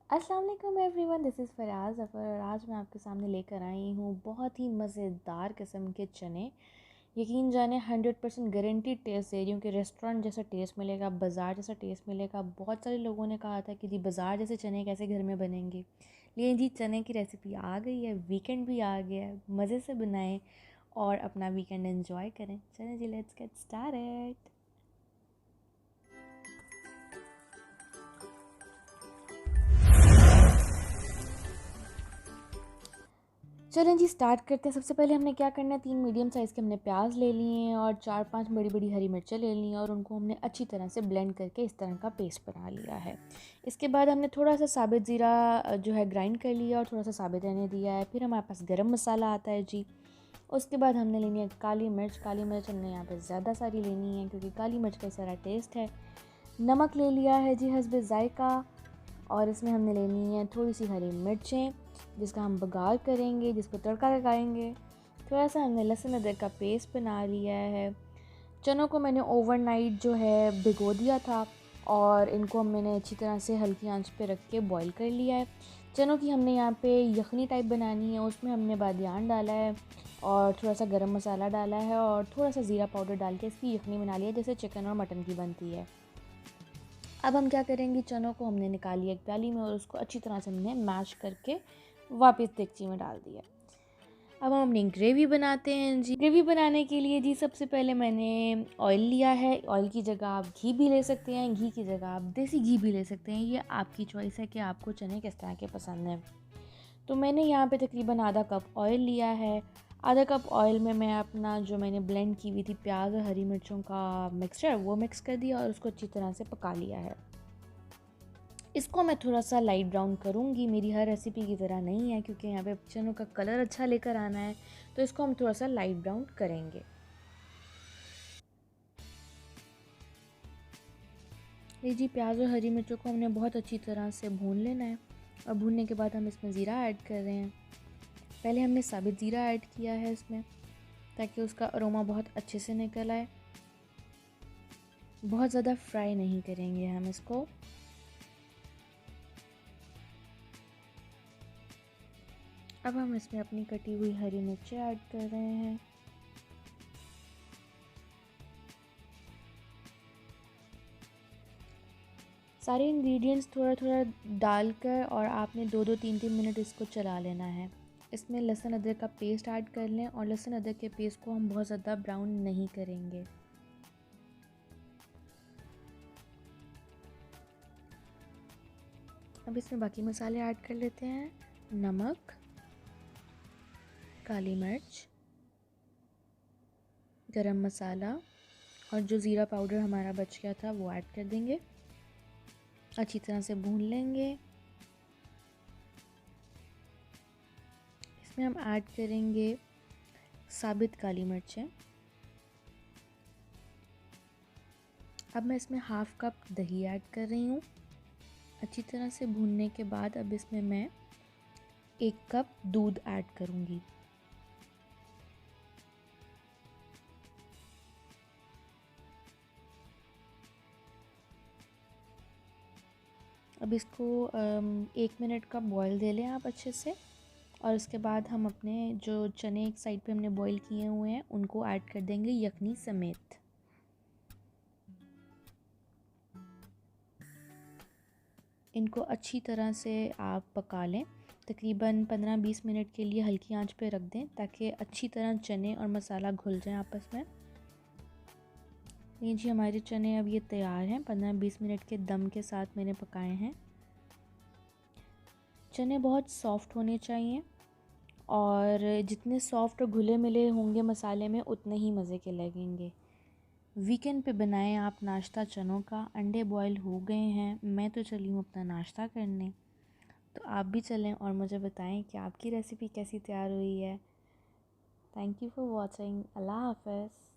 अस्सलाम वालेकुम everyone, this is Faraz Zafar और आज मैं आपके सामने लेकर आई हूँ बहुत ही मज़ेदार किस्म के चने। यकीन जाने 100% गारंटीड टेस्ट दे रही हूँ कि रेस्टोरेंट जैसा टेस्ट मिलेगा, बाज़ार जैसा टेस्ट मिलेगा। बहुत सारे लोगों ने कहा था कि जी बाज़ार जैसे चने कैसे घर में बनेंगे, लेकिन जी चने की रेसिपी आ गई है, वीकेंड भी आ गया है। मज़े से बनाएं और अपना वीकेंड एंजॉय करें। चलें जी, लेट्स गेट स्टार्टेड। चलें जी, स्टार्ट करते हैं। सबसे पहले हमने क्या करना है, 3 मीडियम साइज़ के हमने प्याज ले लिए हैं और 4-5 बड़ी बड़ी हरी मिर्चें ले ली हैं और उनको हमने अच्छी तरह से ब्लेंड करके इस तरह का पेस्ट बना लिया है। इसके बाद हमने थोड़ा सा साबित ज़ीरा जो है ग्राइंड कर लिया और थोड़ा सा साबित रहने दिया है। फिर हमारे पास गरम मसाला आता है जी। उसके बाद हमने लेनी है काली मिर्च। काली मिर्च हमने यहाँ पर ज़्यादा सारी लेनी है क्योंकि काली मिर्च का सारा टेस्ट है। नमक ले लिया है जी हस्बे ज़ायका, और इसमें हमने लेनी है थोड़ी सी हरी मिर्चें जिसका हम बघार करेंगे, जिसको तड़का लगाएंगे। थोड़ा सा हमने लहसुन अदरक का पेस्ट बना लिया है। चनों को मैंने ओवरनाइट जो है भिगो दिया था और इनको मैंने अच्छी तरह से हल्की आंच पे रख के बॉईल कर लिया है। चनों की हमने यहाँ पे यखनी टाइप बनानी है, उसमें हमने बादियान डाला है और थोड़ा सा गरम मसाला डाला है और थोड़ा सा ज़ीरा पाउडर डाल के इसकी यखनी बना लिया जैसे चिकन और मटन की बनती है। अब हम क्या करेंगे, चनों को हमने निकाल लिया एक प्याली में और उसको अच्छी तरह से हमने मैश करके वापस देगची में डाल दिया। अब हम अपनी ग्रेवी बनाते हैं जी। ग्रेवी बनाने के लिए जी सबसे पहले मैंने ऑयल लिया है। ऑयल की जगह आप घी भी ले सकते हैं, घी की जगह आप देसी घी भी ले सकते हैं। ये आपकी चॉइस है कि आपको चने किस तरह के पसंद हैं। तो मैंने यहाँ पे तकरीबन आधा कप ऑयल लिया है। आधा कप ऑयल में मैं अपना जो मैंने ब्लेंड की हुई थी प्याज और हरी मिर्चों का मिक्सचर वो मिक्स कर दिया और उसको अच्छी तरह से पका लिया है। इसको मैं थोड़ा सा लाइट ब्राउन करूँगी, मेरी हर रेसिपी की तरह नहीं है क्योंकि यहाँ पे चनों का कलर अच्छा लेकर आना है, तो इसको हम थोड़ा सा लाइट ब्राउन करेंगे। ये जी प्याज और हरी मिर्चों को हमने बहुत अच्छी तरह से भून लेना है और भूनने के बाद हम इसमें ज़ीरा ऐड कर रहे हैं। पहले हमने साबित ज़ीरा ऐड किया है इसमें ताकि उसका अरोमा बहुत अच्छे से निकल आए। बहुत ज़्यादा फ्राई नहीं करेंगे हम इसको। अब हम इसमें अपनी कटी हुई हरी मिर्चें ऐड कर रहे हैं। सारे इंग्रेडिएंट्स थोड़ा थोड़ा डालकर और आपने 2-3 मिनट इसको चला लेना है। इसमें लहसुन अदरक का पेस्ट ऐड कर लें और लहसुन अदरक के पेस्ट को हम बहुत ज़्यादा ब्राउन नहीं करेंगे। अब इसमें बाकी मसाले ऐड कर लेते हैं। नमक, काली मिर्च, गरम मसाला और जो ज़ीरा पाउडर हमारा बच गया था वो ऐड कर देंगे। अच्छी तरह से भून लेंगे। इसमें हम ऐड करेंगे साबित काली मिर्चें। अब मैं इसमें हाफ़ कप दही ऐड कर रही हूँ। अच्छी तरह से भूनने के बाद अब इसमें मैं 1 कप दूध ऐड करूँगी। अब इसको 1 मिनट का बॉईल दे लें आप अच्छे से और उसके बाद हम अपने जो चने एक साइड पे हमने बॉईल किए हुए हैं उनको ऐड कर देंगे यखनी समेत। इनको अच्छी तरह से आप पका लें, तकरीबन 15-20 मिनट के लिए हल्की आंच पे रख दें ताकि अच्छी तरह चने और मसाला घुल जाए आपस में। ये जी हमारे चने अब ये तैयार हैं। 15-20 मिनट के दम के साथ मैंने पकाए हैं। चने बहुत सॉफ़्ट होने चाहिए और जितने सॉफ़्ट और घुले मिले होंगे मसाले में उतने ही मज़े के लगेंगे। वीकेंड पे बनाएं आप नाश्ता चनों का। अंडे बॉयल हो गए हैं, मैं तो चली हूँ अपना नाश्ता करने, तो आप भी चलें और मुझे बताएं कि आपकी रेसिपी कैसी तैयार हुई है। Thank you for watching. अल्लाह हाफ़िज़।